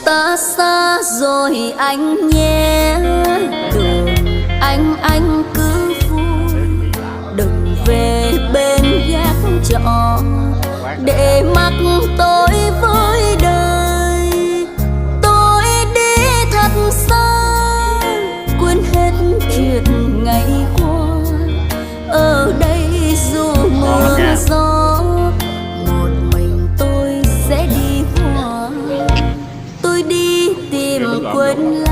ta xa rồi anh nhé. Đường anh cứ vui, đừng về bên gác trọ để mặc tôi với đời. Tôi đi thật xa, quên hết chuyện ngày qua. Ở đây dù mưa gió, một mình tôi sẽ đi hoa. Tôi đi tìm quên